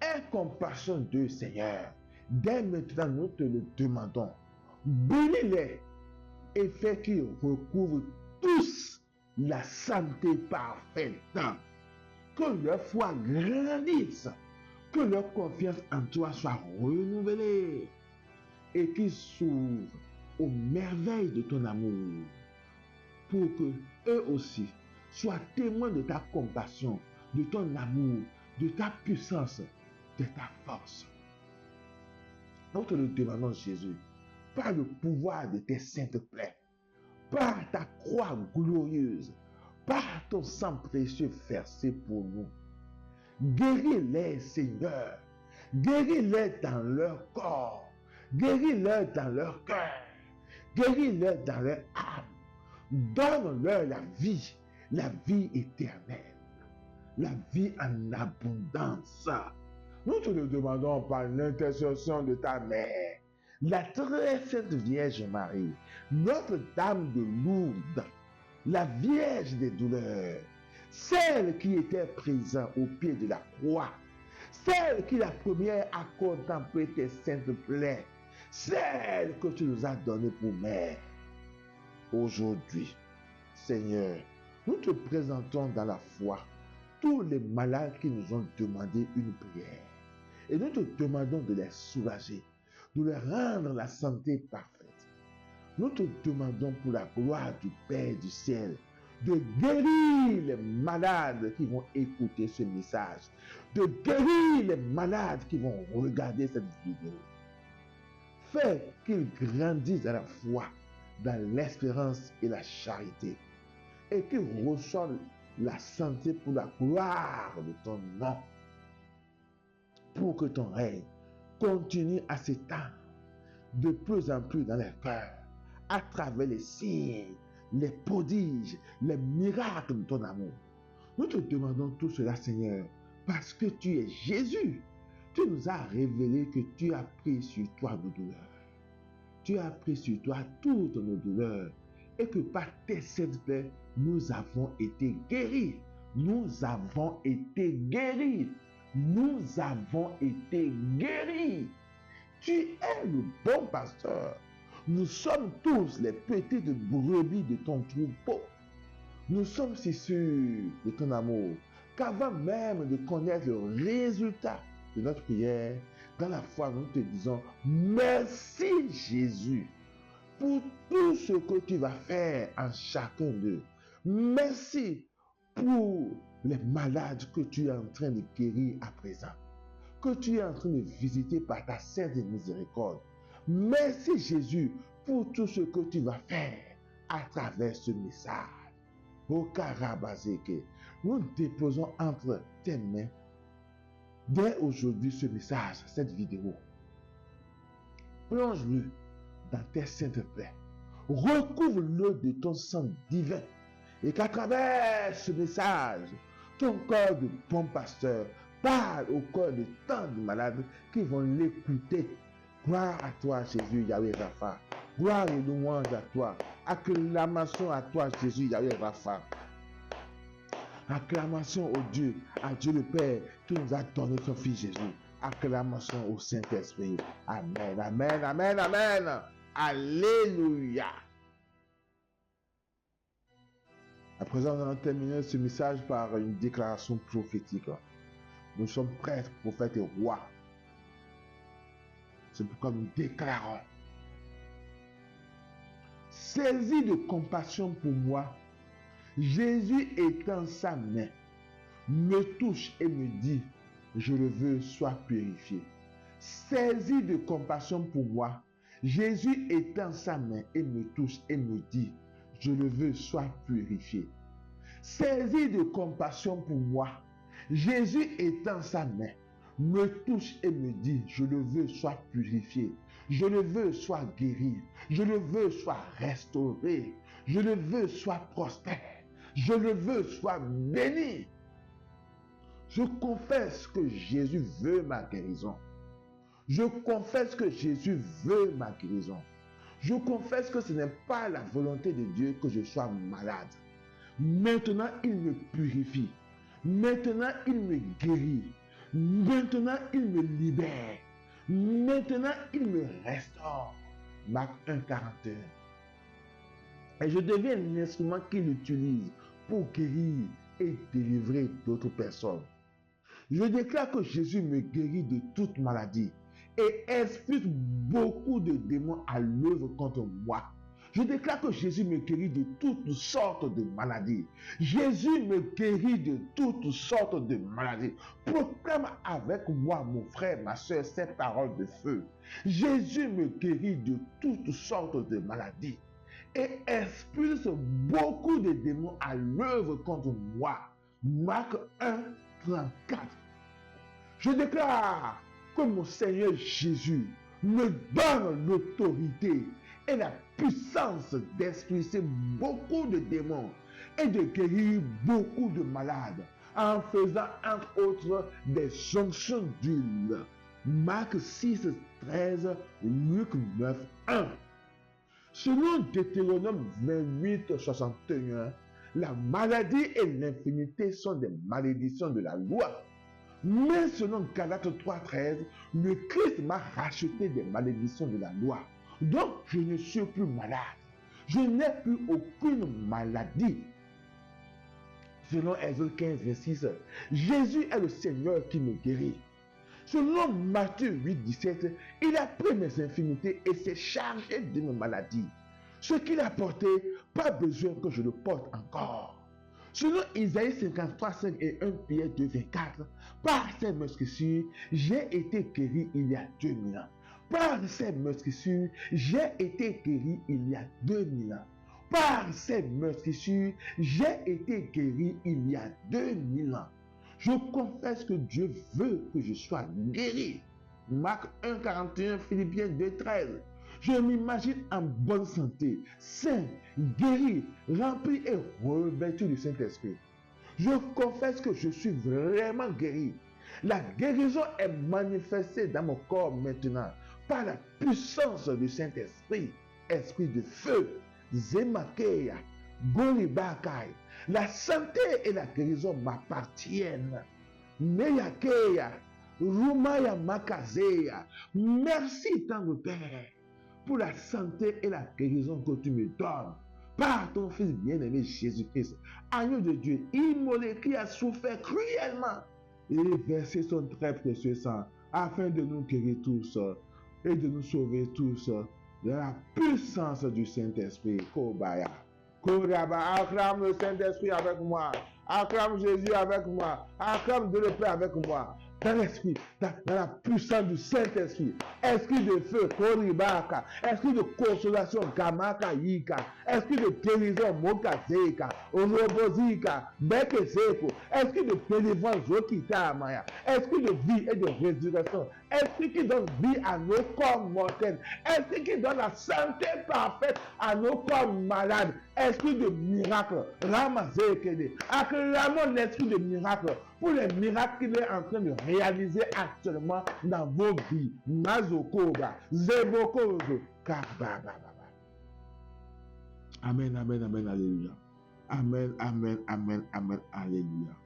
Aie compassion d'eux, Seigneur. Dès maintenant, nous te le demandons. Bénis-les et fais qu'ils recouvrent tous la santé parfaite. Que leur foi grandisse, que leur confiance en toi soit renouvelée et qu'ils s'ouvrent aux merveilles de ton amour pour que eux aussi soient témoins de ta compassion, de ton amour, de ta puissance, de ta force. Nous te le demandons, Jésus, par le pouvoir de tes saintes plaies, par ta croix glorieuse, par ton sang précieux versé pour nous. Guéris-les, Seigneur. Guéris-les dans leur corps. Guéris-les dans leur cœur. Guéris-les dans leur âme. Donne-leur la vie éternelle, la vie en abondance. Nous te le demandons par l'intercession de ta mère, la très sainte Vierge Marie, Notre-Dame de Lourdes, la Vierge des douleurs, celle qui était présente au pied de la croix, celle qui la première a contemplé tes saintes plaies, celle que tu nous as donnée pour mère. Aujourd'hui, Seigneur, nous te présentons dans la foi tous les malades qui nous ont demandé une prière. Et nous te demandons de les soulager, de leur rendre la santé parfaite. Nous te demandons pour la gloire du Père du ciel de guérir les malades qui vont écouter ce message, de guérir les malades qui vont regarder cette vidéo. Fais qu'ils grandissent dans la foi, dans l'espérance et la charité, et qu'ils reçoivent la santé pour la gloire de ton nom, pour que ton règne continue à s'étendre de plus en plus dans les cœurs, à travers les signes, les prodiges, les miracles de ton amour. Nous te demandons tout cela, Seigneur, parce que tu es Jésus. Tu nous as révélé que tu as pris sur toi nos douleurs. Tu as pris sur toi toutes nos douleurs et que par tes saintes plaies, nous avons été guéris. Nous avons été guéris. Nous avons été guéris. Tu es le bon pasteur. Nous sommes tous les petites brebis de ton troupeau. Nous sommes si sûrs de ton amour qu'avant même de connaître le résultat de notre prière, dans la foi, nous te disons merci Jésus pour tout ce que tu vas faire en chacun d'eux. Merci pour les malades que tu es en train de guérir à présent, que tu es en train de visiter par ta sainte miséricorde. Merci Jésus pour tout ce que tu vas faire à travers ce message. Au Karabazeke, nous déposons entre tes mains dès aujourd'hui ce message, cette vidéo. Plonge-le dans tes saintes plaies. Recouvre-le de ton sang divin. Et qu'à travers ce message, ton corps de bon pasteur parle au corps de tant de malades qui vont l'écouter. Gloire à toi, Jésus, Yahweh Rapha. Gloire et louange à toi. Acclamation à toi, Jésus, Yahweh Rapha. Acclamation au Dieu, à Dieu le Père qui nous a donné son Fils Jésus. Acclamation au Saint-Esprit. Amen, amen, amen, amen. Alléluia. À présent, nous allons terminer ce message par une déclaration prophétique. Nous sommes prêtres, prophètes et rois. C'est pourquoi nous déclarons. Saisi de compassion pour moi, Jésus étend sa main, me touche et me dit, je le veux, sois purifié. Saisi de compassion pour moi, Jésus étend sa main et me touche et me dit, je le veux, sois purifié. Saisi de compassion pour moi, Jésus étend sa main, me touche et me dit, je le veux, sois purifié. Je le veux, sois guéri. Je le veux, sois restauré. Je le veux, sois prospère. Je le veux, sois béni. Je confesse que Jésus veut ma guérison. Je confesse que Jésus veut ma guérison. Je confesse que ce n'est pas la volonté de Dieu que je sois malade. Maintenant, il me purifie. Maintenant, il me guérit. Maintenant, il me libère. Maintenant, il me restaure. Marc 1,41. Et je deviens un instrument qu'il utilise pour guérir et délivrer d'autres personnes. Je déclare que Jésus me guérit de toute maladie et expulse beaucoup de démons à l'œuvre contre moi. Je déclare que Jésus me guérit de toutes sortes de maladies. Jésus me guérit de toutes sortes de maladies. Proclame avec moi, mon frère, ma soeur, ces paroles de feu. Jésus me guérit de toutes sortes de maladies et expulse beaucoup de démons à l'œuvre contre moi. Marc 1, 34. Je déclare que mon Seigneur Jésus me donne l'autorité et la puissance d'expulser beaucoup de démons et de guérir beaucoup de malades en faisant entre autres des jonctions d'huile. Marc 6, 13, Luc 9, 1. Selon Deutéronome 28, 61, la maladie et l'infirmité sont des malédictions de la loi. Mais selon Galates 3, 13, le Christ m'a racheté des malédictions de la loi. Donc, je ne suis plus malade. Je n'ai plus aucune maladie. Selon Exode 15, 26, Jésus est le Seigneur qui me guérit. Selon Matthieu 8, 17, il a pris mes infirmités et s'est chargé de mes maladies. Ce qu'il a porté, pas besoin que je le porte encore. Selon Isaïe 53, 5 et 1 Pierre 2, 24, par ces meurtrissures, j'ai été guéri il y a 2000 ans. Par ces meurtrissures, j'ai été guéri il y a 2000 ans. Par ces meurtrissures, j'ai été guéri il y a 2000 ans. Je confesse que Dieu veut que je sois guéri. Marc 1, 41, Philippiens 2, 13. Je m'imagine en bonne santé, sain, guéri, rempli et revêtu du Saint-Esprit. Je confesse que je suis vraiment guéri. La guérison est manifestée dans mon corps maintenant par la puissance du Saint-Esprit, esprit de feu, Zemakeya, Golibakai. La santé et la guérison m'appartiennent. Meyakeya, Rumaya Makazeya. Merci, tant de Père, pour la santé et la guérison que tu me donnes par ton Fils bien-aimé Jésus-Christ, agneau de Dieu, immolé, qui a souffert cruellement et versé son très précieux sang afin de nous guérir tous et de nous sauver tous de la puissance du Saint-Esprit. Kobaya. Koraba, acclame le Saint-Esprit avec moi. Acclame Jésus avec moi. Acclame Dieu le Père avec moi. Dans l'esprit, dans la puissance du Saint-Esprit, esprit de feu, Koribaka, esprit de consolation, Gamaka Yika, esprit de guérison, Mokazeka, Orobozika, Bekeseko, esprit de délivrance, Zokita Maya, esprit de vie et de résurrection, esprit qui donne vie à nos corps mortels, esprit qui donne la santé parfaite à nos corps malades, esprit de miracle, Ramazekede, acclamons l'esprit de miracle pour les miracles qu'il est en train de réaliser actuellement dans vos vies. Mazokoba, Zebokozo, Kabababa. Amen, amen, amen, alléluia. Amen, amen, amen, amen, alléluia.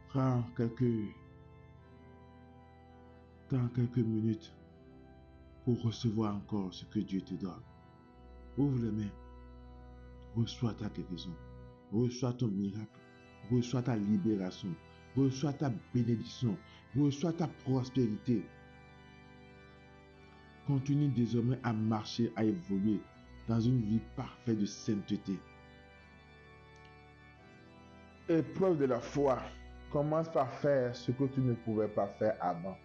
Prends quelques minutes pour recevoir encore ce que Dieu te donne. Ouvre les mains. Reçois ta guérison, reçois ton miracle, reçois ta libération, reçois ta bénédiction, reçois ta prospérité. Continue désormais à marcher, à évoluer dans une vie parfaite de sainteté. Épreuve de la foi, commence par faire ce que tu ne pouvais pas faire avant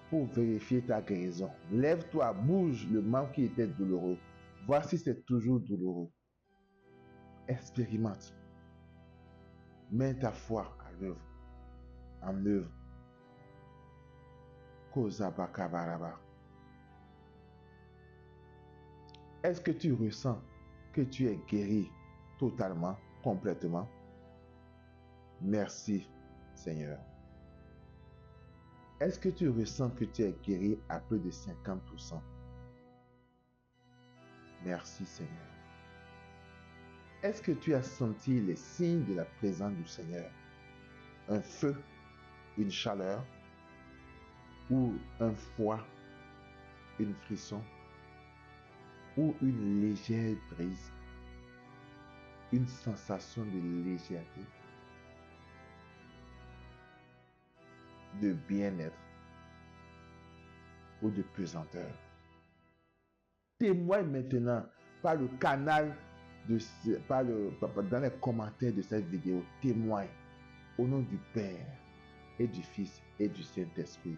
pour vérifier ta guérison. Lève-toi, bouge le membre qui était douloureux. Voici, c'est toujours douloureux. Expérimente. Mets ta foi à l'œuvre. En œuvre. Kozabakabaraba. Est-ce que tu ressens que tu es guéri totalement, complètement? Merci, Seigneur. Est-ce que tu ressens que tu es guéri à plus de 50%? Merci, Seigneur. Est-ce que tu as senti les signes de la présence du Seigneur? Un feu, une chaleur, ou un froid, une frisson, ou une légère brise, une sensation de légèreté, de bien-être ou de pesanteur? Témoigne maintenant par le canal dans les commentaires de cette vidéo. Témoigne au nom du Père et du Fils et du Saint-Esprit.